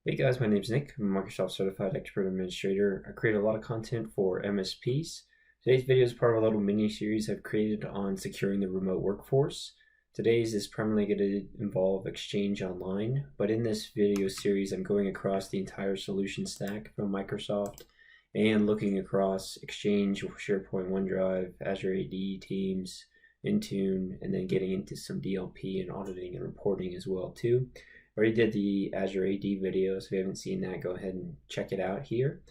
Hey guys, my name's Nick. I'm a Microsoft Certified Expert Administrator. I create a lot of content for MSPs. Today's video is part of a little mini-series I've created on securing the remote workforce. Today's is primarily going to involve Exchange Online, but in this video series I'm going across the entire solution stack from Microsoft and looking across Exchange, SharePoint, OneDrive, Azure AD, Teams, Intune, and then getting into some DLP and auditing and reporting as well too. Already did the Azure AD video, so if you haven't seen that, go ahead and check it out here.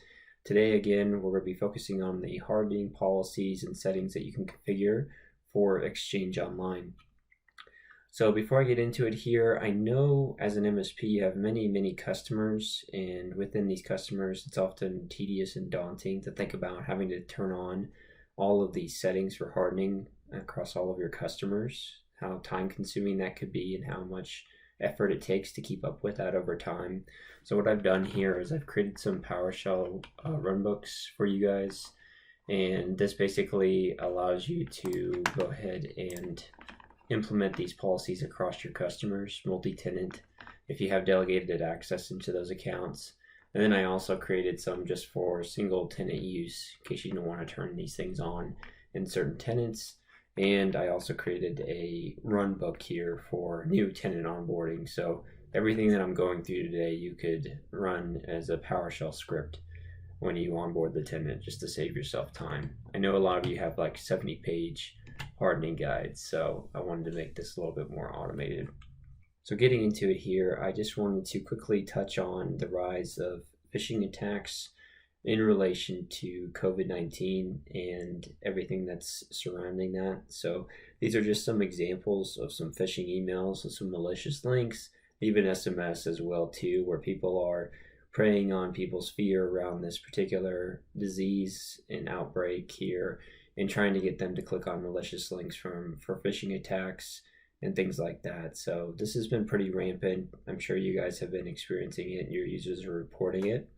Today, again, we're going to be focusing on the hardening policies and settings that you can configure for Exchange Online. So before I get into it here, I know as an MSP you have many customers, and within these customers it's often tedious and daunting to think about having to turn on all of these settings for hardening across all of your customers, how time consuming that could be and how much effort it takes to keep up with that over time. So what I've done here is I've created some PowerShell runbooks for you guys, and this basically allows you to go ahead and implement these policies across your customers, multi-tenant, if you have delegated access into those accounts. And then I also created some just for single tenant use in case you don't want to turn these things on in certain tenants. And I also created a run book here for new tenant onboarding. So everything that I'm going through today, you could run as a PowerShell script when you onboard the tenant, just to save yourself time. I know a lot of you have like 70-page hardening guides, so I wanted to make this a little bit more automated. So getting into it here, I just wanted to quickly touch on the rise of phishing attacks in relation to COVID-19 and everything that's surrounding that. So these are just some examples of some phishing emails and some malicious links, even SMS as well too, where people are preying on people's fear around this particular disease and outbreak here and trying to get them to click on malicious links for phishing attacks and things like that. So this has been pretty rampant. I'm sure you guys have been experiencing it and your users are reporting it.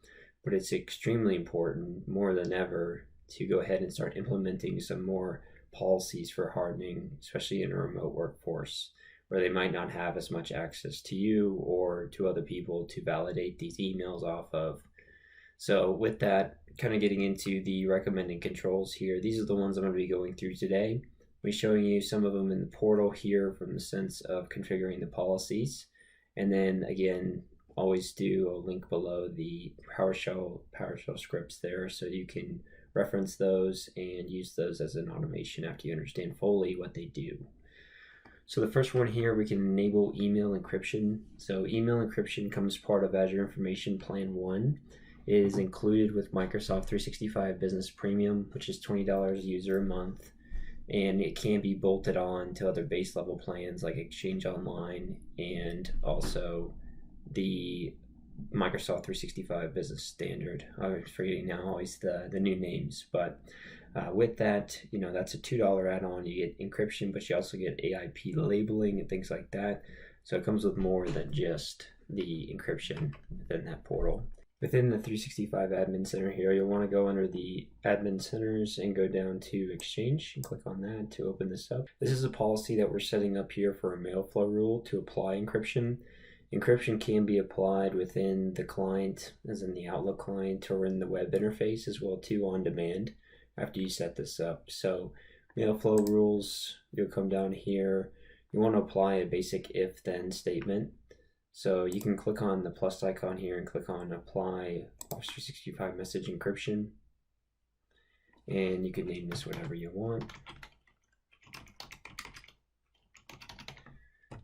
But it's extremely important, more than ever, to go ahead and start implementing some more policies for hardening, especially in a remote workforce, where they might not have as much access to you or to other people to validate these emails off of. So with that, kind of getting into the recommended controls here, these are the ones I'm going to be going through today. I'll be showing you some of them in the portal here from the sense of configuring the policies. And then again, always do a link below the PowerShell scripts there so you can reference those and use those as an automation after you understand fully what they do. So the first one here, we can enable email encryption. So email encryption comes part of Azure Information Plan 1. It is included with Microsoft 365 Business Premium, which is $20 a user a month. And it can be bolted on to other base level plans like Exchange Online and also the Microsoft 365 Business Standard. I'm forgetting now always the new names, but with that, that's a $2 add-on. You get encryption, but you also get AIP labeling and things like that. So it comes with more than just the encryption within that portal. Within the 365 Admin Center here, you'll want to go under the Admin Centers and go down to Exchange and click on that to open this up. This is a policy that we're setting up here for a mail flow rule to apply encryption. Encryption can be applied within the client, as in the Outlook client, or in the web interface as well too, on demand after you set this up. So mail flow rules, you'll come down here. You want to apply a basic if-then statement. So you can click on the plus icon here and click on apply Office 365 message encryption. And you can name this whatever you want.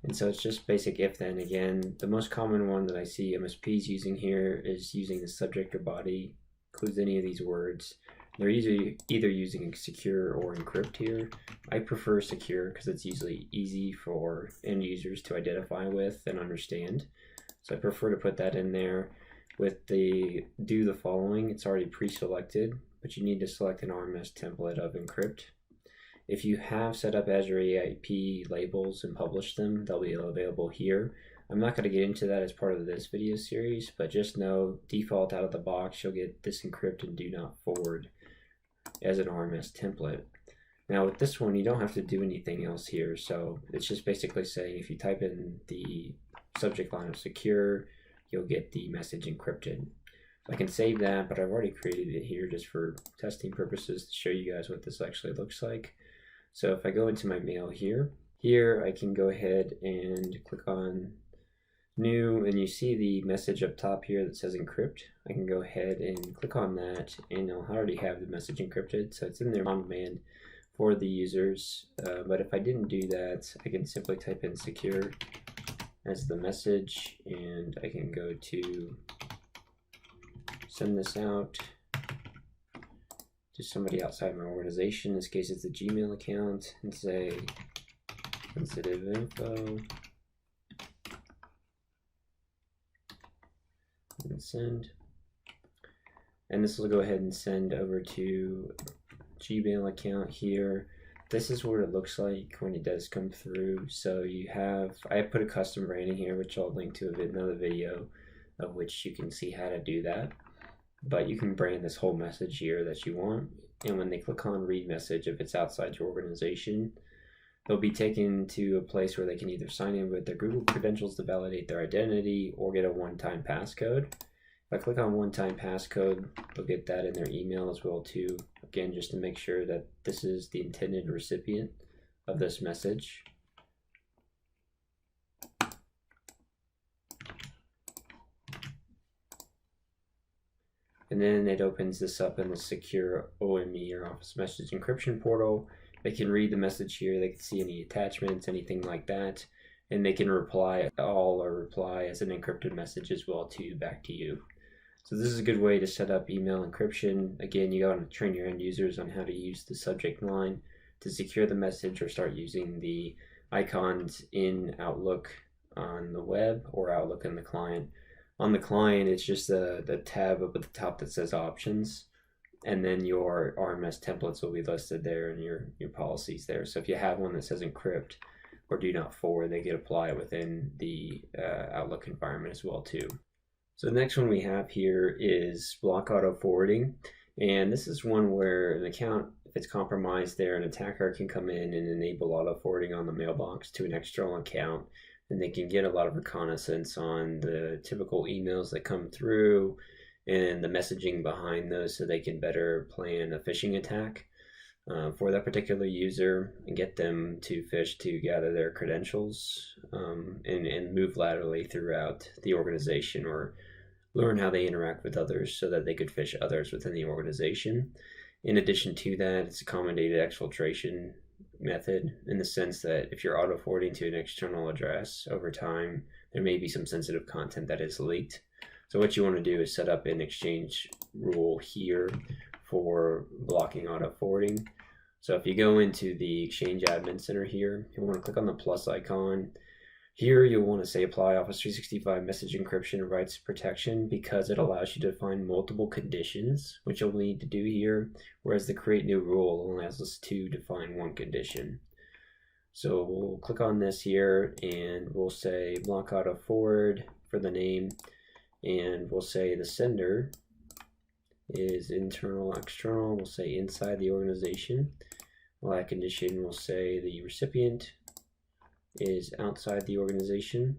And so it's just basic if then. Again, the most common one that I see MSPs using here is using the subject or body, includes any of these words. They're either using secure or encrypt here. I prefer secure because it's usually easy for end users to identify with and understand. So I prefer to put that in there. With the do the following, it's already pre-selected, but you need to select an RMS template of encrypt. If you have set up Azure AIP labels and published them, they'll be available here. I'm not going to get into that as part of this video series, but just know default out of the box, you'll get this encrypt and do not forward as an RMS template. Now with this one, you don't have to do anything else here. So it's just basically saying if you type in the subject line of secure, you'll get the message encrypted. So I can save that, but I've already created it here just for testing purposes to show you guys what this actually looks like. So if I go into my mail here I can go ahead and click on new, and you see the message up top here that says encrypt. I can go ahead and click on that, and I'll already have the message encrypted, so it's in there on demand for the users. But if I didn't do that, I can simply type in secure as the message, and I can go to send this out to somebody outside my organization. In this case, it's a Gmail account, and say sensitive info, and send. And this will go ahead and send over to Gmail account here. This is what it looks like when it does come through. So you have, I put a custom branding here, which I'll link to another video of which you can see how to do that. But you can brand this whole message here that you want, and when they click on read message, if it's outside your organization, they'll be taken to a place where they can either sign in with their Google credentials to validate their identity or get a one-time passcode. If I click on one-time passcode, they'll get that in their email as well too, again just to make sure that this is the intended recipient of this message. And then it opens this up in the secure OME or Office Message Encryption portal. They can read the message here, they can see any attachments, anything like that, and they can reply all or reply as an encrypted message as well too back to you. So this is a good way to set up email encryption. Again, you gotta train your end users on how to use the subject line to secure the message, or start using the icons in Outlook on the web or Outlook in the client. On the client, it's just the tab up at the top that says options, and then your RMS templates will be listed there and your policies there. So if you have one that says encrypt or do not forward, they can apply it within the Outlook environment as well too. So the next one we have here is block auto forwarding, and this is one where an account, if it's compromised there, an attacker can come in and enable auto forwarding on the mailbox to an external account, and they can get a lot of reconnaissance on the typical emails that come through and the messaging behind those, so they can better plan a phishing attack for that particular user and get them to phish to gather their credentials and move laterally throughout the organization, or learn how they interact with others so that they could phish others within the organization. In addition to that, it's a common data exfiltration method, in the sense that if you're auto forwarding to an external address, over time there may be some sensitive content that is leaked. So what you want to do is set up an exchange rule here for blocking auto forwarding. So if you go into the Exchange Admin Center here, you want to click on the plus icon. Here you'll want to say apply Office 365 message encryption and rights protection, because it allows you to define multiple conditions, which you'll need to do here, whereas the create new rule allows us to define one condition. So we'll click on this here and we'll say block auto forward for the name, and we'll say the sender is internal, external, we'll say inside the organization. Well, that condition will say the recipient is outside the organization,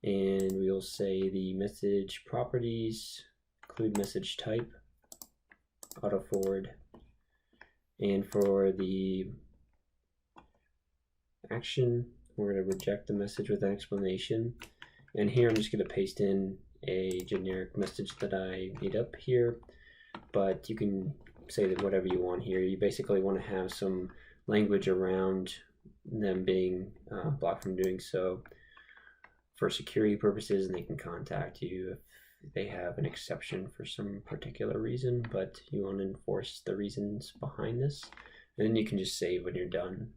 and we'll say the message properties include message type, auto forward, and for the action we're going to reject the message with an explanation. And here I'm just going to paste in a generic message that I made up here, but you can say that whatever you want here. You basically want to have some language around them being blocked from doing so for security purposes, and they can contact you if they have an exception for some particular reason, but you want to enforce the reasons behind this, and then you can just save when you're done.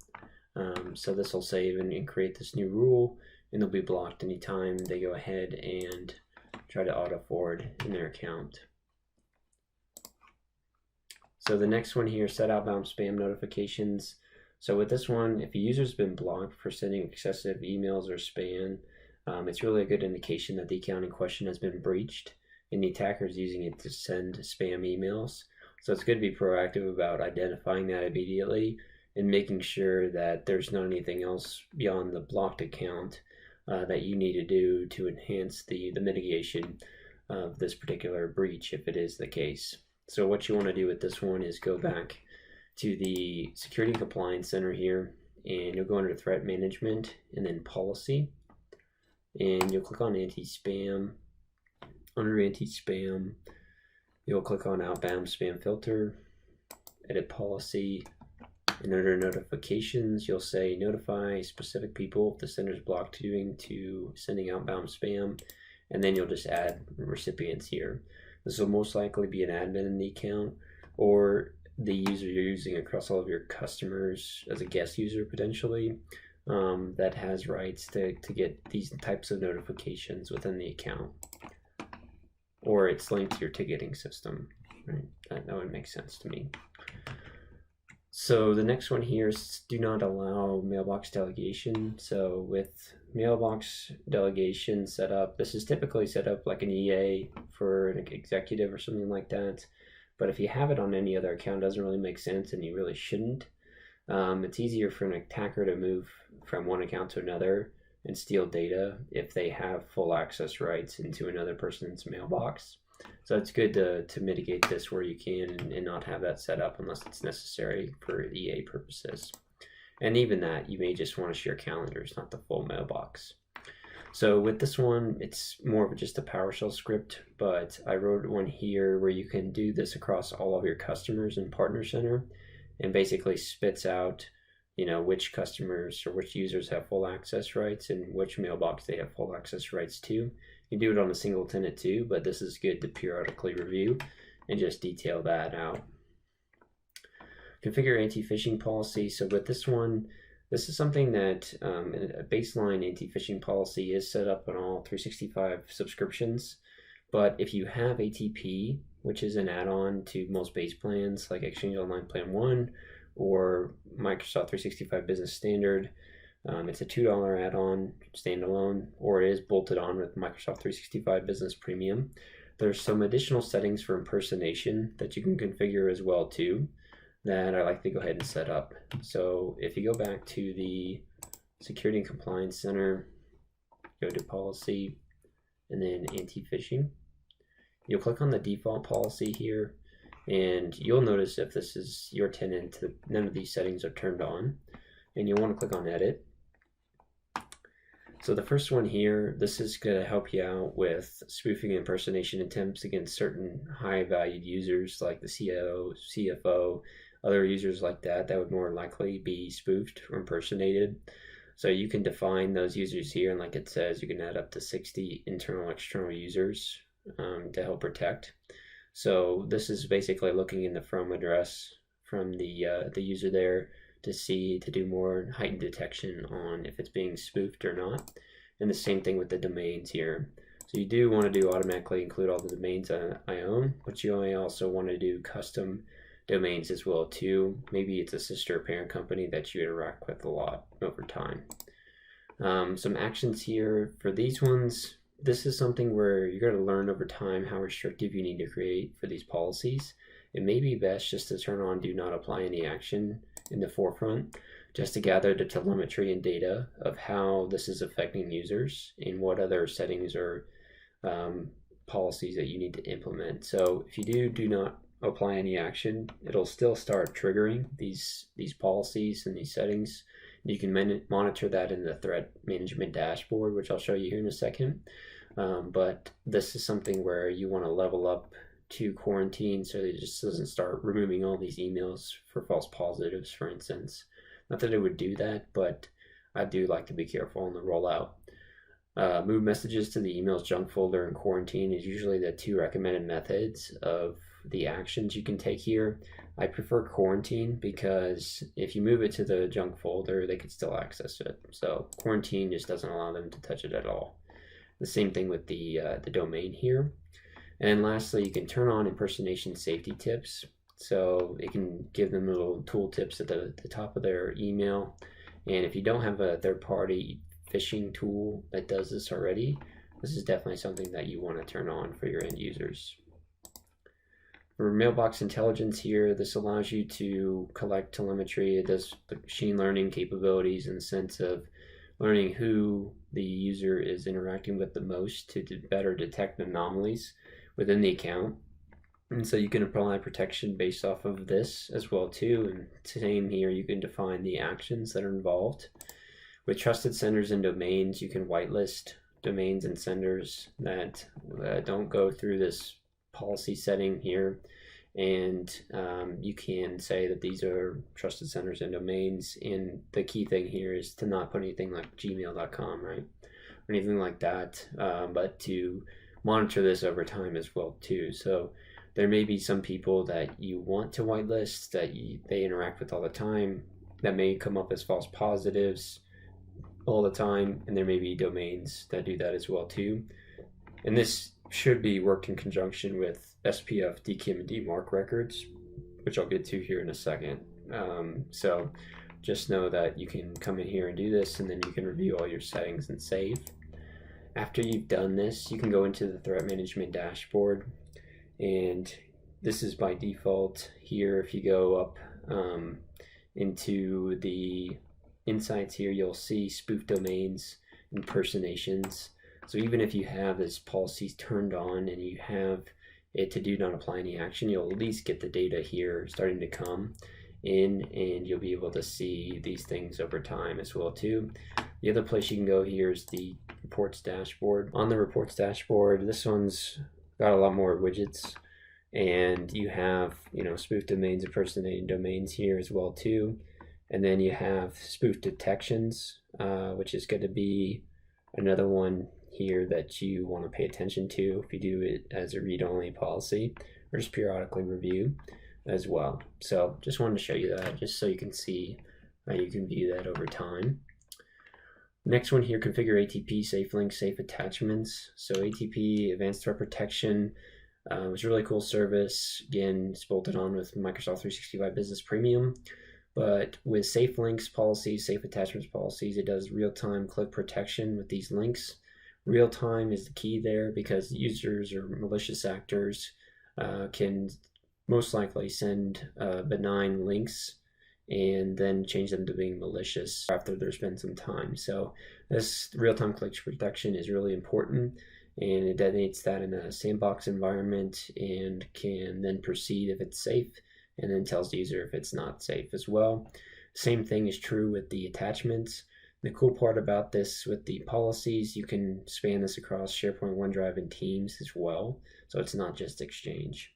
So this will save and create this new rule, and they'll be blocked anytime they go ahead and try to auto forward in their account. So the next one here, set outbound spam notifications. So with this one, if a user's been blocked for sending excessive emails or spam, it's really a good indication that the account in question has been breached and the attacker is using it to send spam emails. So it's good to be proactive about identifying that immediately and making sure that there's not anything else beyond the blocked account that you need to do to enhance the mitigation of this particular breach, if it is the case. So what you want to do with this one is go back to the Security and Compliance Center here, and you'll go under Threat Management and then Policy, and you'll click on Anti-Spam. Under Anti-Spam, you'll click on Outbound Spam Filter, Edit Policy, and under Notifications, you'll say notify specific people if the sender is blocked to sending outbound spam, and then you'll just add recipients here. This will most likely be an admin in the account, or the user you're using across all of your customers as a guest user potentially, that has rights to get these types of notifications within the account, or it's linked to your ticketing system, right? That would make sense to me. So the next one here is do not allow mailbox delegation. So with mailbox delegation set up, this is typically set up like an EA for an executive or something like that. But if you have it on any other account, it doesn't really make sense, and you really shouldn't. It's easier for an attacker to move from one account to another and steal data if they have full access rights into another person's mailbox. So it's good to mitigate this where you can and not have that set up unless it's necessary for EA purposes. And even that, you may just want to share calendars, not the full mailbox. So with this one, it's more of just a PowerShell script, but I wrote one here where you can do this across all of your customers in Partner Center, and basically spits out, which customers or which users have full access rights and which mailbox they have full access rights to. You can do it on a single tenant too, but this is good to periodically review and just detail that out. Configure anti-phishing policy. So with this one, this is something that a baseline anti-phishing policy is set up on all 365 subscriptions. But if you have ATP, which is an add-on to most base plans like Exchange Online Plan 1 or Microsoft 365 Business Standard, it's a $2 add-on standalone, or it is bolted on with Microsoft 365 Business Premium. There's some additional settings for impersonation that you can configure as well too, that I like to go ahead and set up. So if you go back to the Security and Compliance Center, go to Policy, and then Anti-phishing, you'll click on the default policy here, and you'll notice if this is your tenant, none of these settings are turned on, and you'll want to click on Edit. So the first one here, this is going to help you out with spoofing and impersonation attempts against certain high valued users like the CEO, CFO, other users like that would more likely be spoofed or impersonated. So you can define those users here, and like it says, you can add up to 60 internal and external users to help protect. So this is basically looking in the from address from the user there to do more heightened detection on if it's being spoofed or not. And the same thing with the domains here. So you do want to do automatically include all the domains I own, but you may also want to do custom domains as well too. Maybe it's a sister or parent company that you interact with a lot over time. Some actions here for these ones. This is something where you're going to learn over time how restrictive you need to create for these policies. It may be best just to turn on do not apply any action in the forefront, just to gather the telemetry and data of how this is affecting users and what other settings or policies that you need to implement. So if you do not apply any action, it'll still start triggering these policies and these settings. You can monitor that in the threat management dashboard, which I'll show you here in a second. But this is something where you want to level up to quarantine so that it just doesn't start removing all these emails for false positives, for instance. Not that it would do that, but I do like to be careful on the rollout. Move messages to the email's junk folder and quarantine is usually the two recommended methods of the actions you can take here. I prefer quarantine because if you move it to the junk folder, they could still access it. So quarantine just doesn't allow them to touch it at all. The same thing with the domain here. And lastly, you can turn on impersonation safety tips. So it can give them little tool tips at the top of their email. And if you don't have a third-party phishing tool that does this already, this is definitely something that you want to turn on for your end users. For mailbox intelligence here, this allows you to collect telemetry. It does machine learning capabilities in the sense of learning who the user is interacting with the most to better detect anomalies within the account. And so you can apply protection based off of this as well too. And same here, you can define the actions that are involved. With trusted senders and domains, you can whitelist domains and senders that don't go through this policy setting here. And you can say that these are trusted senders and domains. And the key thing here is to not put anything like gmail.com, right? Or anything like that, but to monitor this over time as well too. So there may be some people that you want to whitelist that they interact with all the time that may come up as false positives all the time, and there may be domains that do that as well too. And this should be worked in conjunction with SPF DKIM and DMARC records, which I'll get to here in a second. So just know that you can come in here and do this, and then you can review all your settings and save. After you've done this, you can go into the threat management dashboard, and this is by default here. If you go up into the insights here, you'll see spoof domains, impersonations. So even if you have this policy turned on and you have it to do not apply any action, you'll at least get the data here starting to come in, and you'll be able to see these things over time as well too. The other place you can go here is the reports dashboard. On the reports dashboard, this one's got a lot more widgets, and you have, spoof domains, impersonating domains here as well too. And then you have spoof detections, which is going to be another one here that you want to pay attention to if you do it as a read-only policy, or just periodically review as well. So just wanted to show you that, just so you can see how you can view that over time. Next one here, configure ATP, safe links, safe attachments. So ATP, Advanced Threat Protection, was a really cool service. Again, it's bolted on with Microsoft 365 Business Premium. But with safe links policies, safe attachments policies, it does real-time click protection with these links. Real-time is the key there, because users or malicious actors can most likely send benign links and then change them to being malicious after there's been some time. So this real-time click protection is really important, and it detonates that in a sandbox environment and can then proceed if it's safe, and then tells the user if it's not safe as well. Same thing is true with the attachments. The cool part about this with the policies, you can span this across SharePoint, OneDrive, and Teams as well. So it's not just Exchange.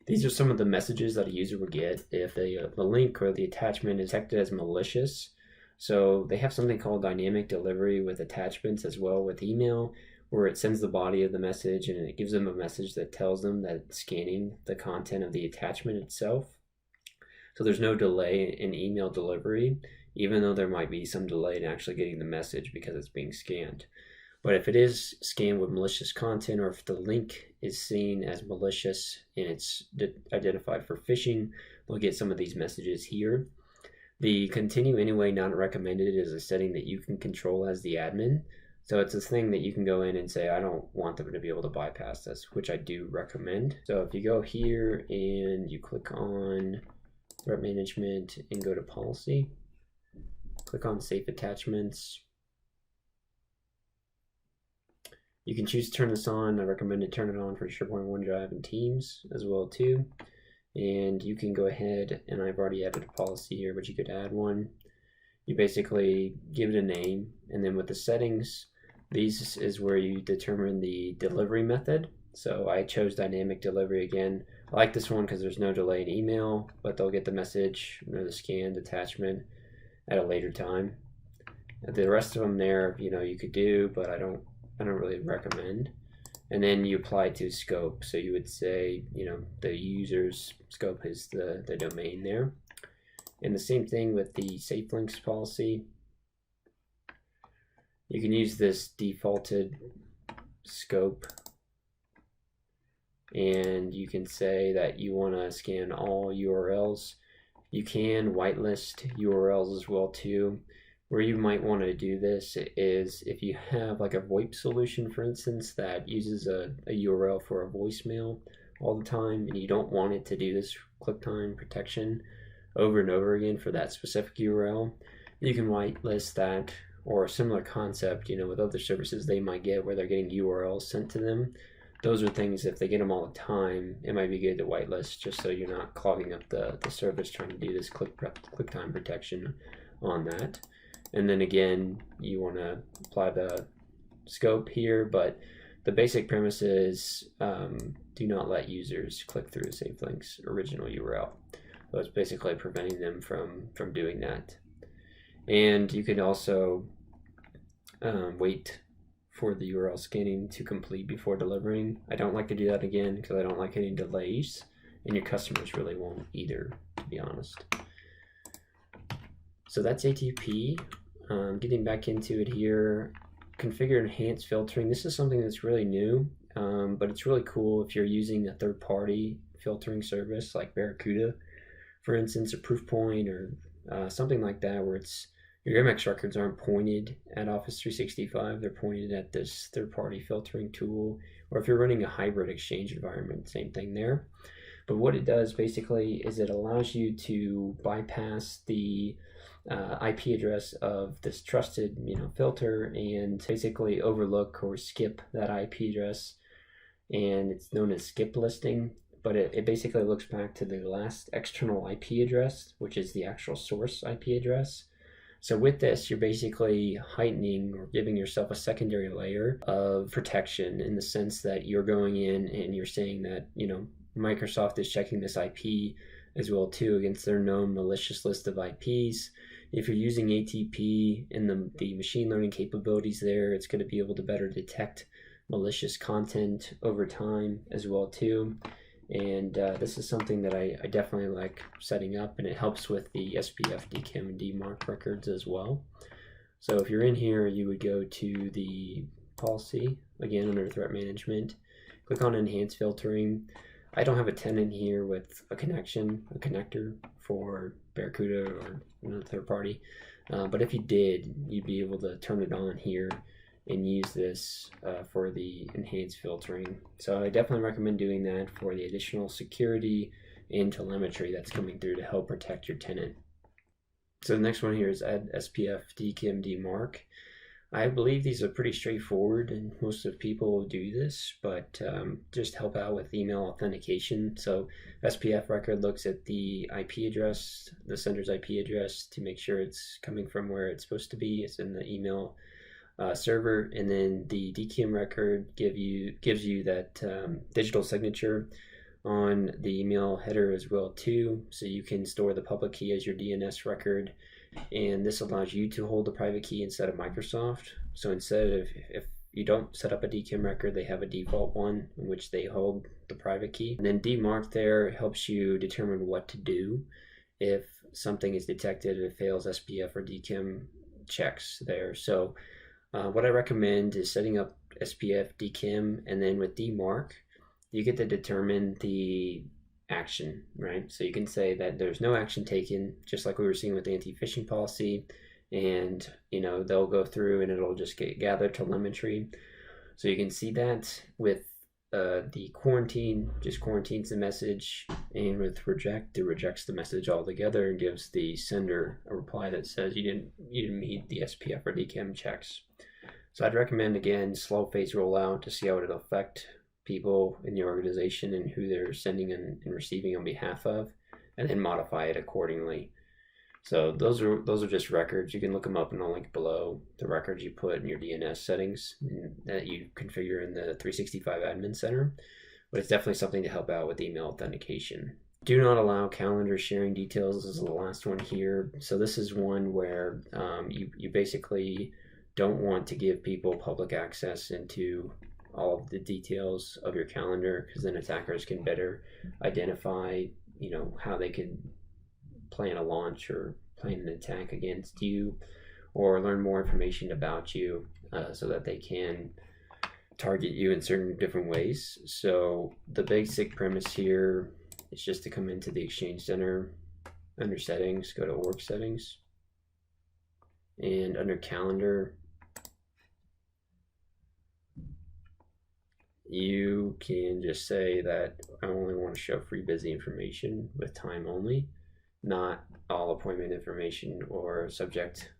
These are some of the messages that a user will get if the link or the attachment is detected as malicious. So they have something called dynamic delivery with attachments as well with email, where it sends the body of the message and it gives them a message that tells them that it's scanning the content of the attachment itself. So there's no delay in email delivery, even though there might be some delay in actually getting the message because it's being scanned. But if it is scanned with malicious content, or if the link is seen as malicious and it's identified for phishing, we'll get some of these messages here. The continue anyway not recommended is a setting that you can control as the admin. So it's a thing that you can go in and say, I don't want them to be able to bypass this, which I do recommend. So if you go here and you click on threat management and go to policy, click on safe attachments. You can choose to turn this on. I recommend to turn it on for SharePoint, OneDrive, and Teams as well too. And you can go ahead, and I've already added a policy here, but you could add one. You basically give it a name, and then with the settings, these is where you determine the delivery method. So I chose dynamic delivery again. I like this one because there's no delay in email, but they'll get the message or the scanned attachment at a later time. The rest of them there, you could do, but I don't really recommend. And then you apply to scope. So you would say, the user's scope is the domain there. And the same thing with the safe links policy. You can use this defaulted scope, and you can say that you want to scan all URLs. You can whitelist URLs as well too. Where you might want to do this is if you have like a VoIP solution, for instance, that uses a URL for a voicemail all the time, and you don't want it to do this click time protection over and over again for that specific URL, you can whitelist that or a similar concept, with other services they might get where they're getting URLs sent to them. Those are things, if they get them all the time, it might be good to whitelist just so you're not clogging up the service trying to do this click time protection on that. And then again, you want to apply the scope here, but the basic premise is do not let users click through the saved link's original URL. So it's basically preventing them from doing that. And you can also wait for the URL scanning to complete before delivering. I don't like to do that again because I don't like any delays, and your customers really won't either, to be honest. So that's ATP. Getting back into it here, configure enhanced filtering. This is something that's really new, but it's really cool if you're using a third-party filtering service like Barracuda, for instance, or Proofpoint, or something like that, where your MX records aren't pointed at Office 365, they're pointed at this third-party filtering tool. Or if you're running a hybrid Exchange environment, same thing there. But what it does basically is it allows you to bypass the IP address of this trusted filter and basically overlook or skip that IP address, and it's known as skip listing. But it basically looks back to the last external IP address, which is the actual source IP address. So with this, you're basically heightening or giving yourself a secondary layer of protection, in the sense that you're going in and you're saying that Microsoft is checking this IP as well too against their known malicious list of IPs. If you're using ATP and the machine learning capabilities there, it's going to be able to better detect malicious content over time as well too. And this is something that I definitely like setting up, and it helps with the SPF DKIM and DMARC records as well. So if you're in here, you would go to the policy, again under threat management, click on enhanced filtering. I don't have a tenant here with a connector for Barracuda or another third party, but if you did, you'd be able to turn it on here and use this for the enhanced filtering. So I definitely recommend doing that for the additional security and telemetry that's coming through to help protect your tenant. So the next one here is add SPF DKIM DMARC. I believe these are pretty straightforward, and most of people will do this, but just help out with email authentication. So SPF record looks at the IP address, the sender's IP address, to make sure it's coming from where it's supposed to be. It's in the email server, and then the DKIM record gives you that digital signature on the email header as well too, so you can store the public key as your DNS record, and this allows you to hold the private key instead of Microsoft. So instead of, if you don't set up a DKIM record, they have a default one in which they hold the private key. And then DMARC there helps you determine what to do if something is detected and it fails SPF or DKIM checks there. So what I recommend is setting up SPF DKIM, and then with DMARC, you get to determine the action, right? So you can say that there's no action taken, just like we were seeing with the anti-phishing policy, and they'll go through and it'll just gather telemetry. So you can see that with the quarantine, just quarantines the message, and with reject, it rejects the message altogether and gives the sender a reply that says you didn't meet the SPF or DKIM checks. So I'd recommend, again, slow phase rollout to see how it'll affect people in your organization and who they're sending and receiving on behalf of, and then modify it accordingly. So those are just records. You can look them up, and I'll link below the records you put in your DNS settings that you configure in the 365 Admin Center. But it's definitely something to help out with email authentication. Do not allow calendar sharing details. This is the last one here. So this is one where you basically don't want to give people public access into all of the details of your calendar, because then attackers can better identify how they could plan a launch or plan an attack against you, or learn more information about you so that they can target you in certain different ways. So the basic premise here is just to come into the Exchange Center, under settings, go to org settings, and under calendar, you can just say that I only want to show free busy information with time only, not all appointment information or subject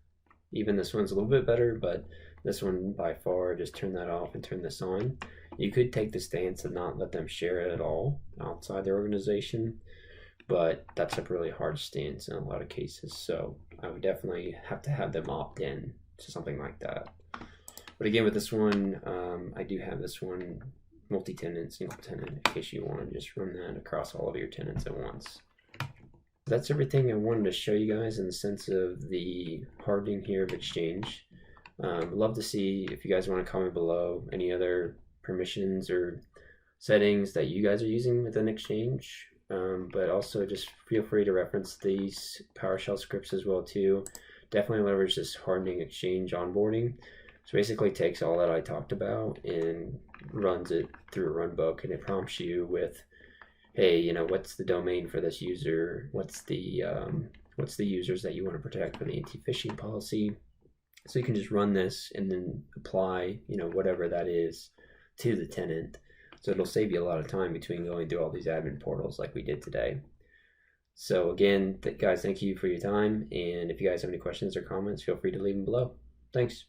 Even this one's a little bit better, but this one by far, just turn that off and turn this on. You could take the stance of not let them share it at all outside their organization, but that's a really hard stance in a lot of cases. So I would definitely have to have them opt in to something like that. But again, with this one, I do have this one multi-tenant, single tenant, in case you want to just run that across all of your tenants at once. That's everything I wanted to show you guys in the sense of the hardening here of Exchange. Love to see if you guys want to comment below any other permissions or settings that you guys are using within Exchange. But also just feel free to reference these PowerShell scripts as well too. Definitely leverage this hardening Exchange onboarding. So basically it takes all that I talked about and runs it through a runbook, and it prompts you with, hey, you know, what's the domain for this user? What's the users that you want to protect for the anti-phishing policy? So you can just run this and then apply, you know, whatever that is to the tenant. So it'll save you a lot of time between going through all these admin portals like we did today. So again, guys, thank you for your time. And if you guys have any questions or comments, feel free to leave them below. Thanks.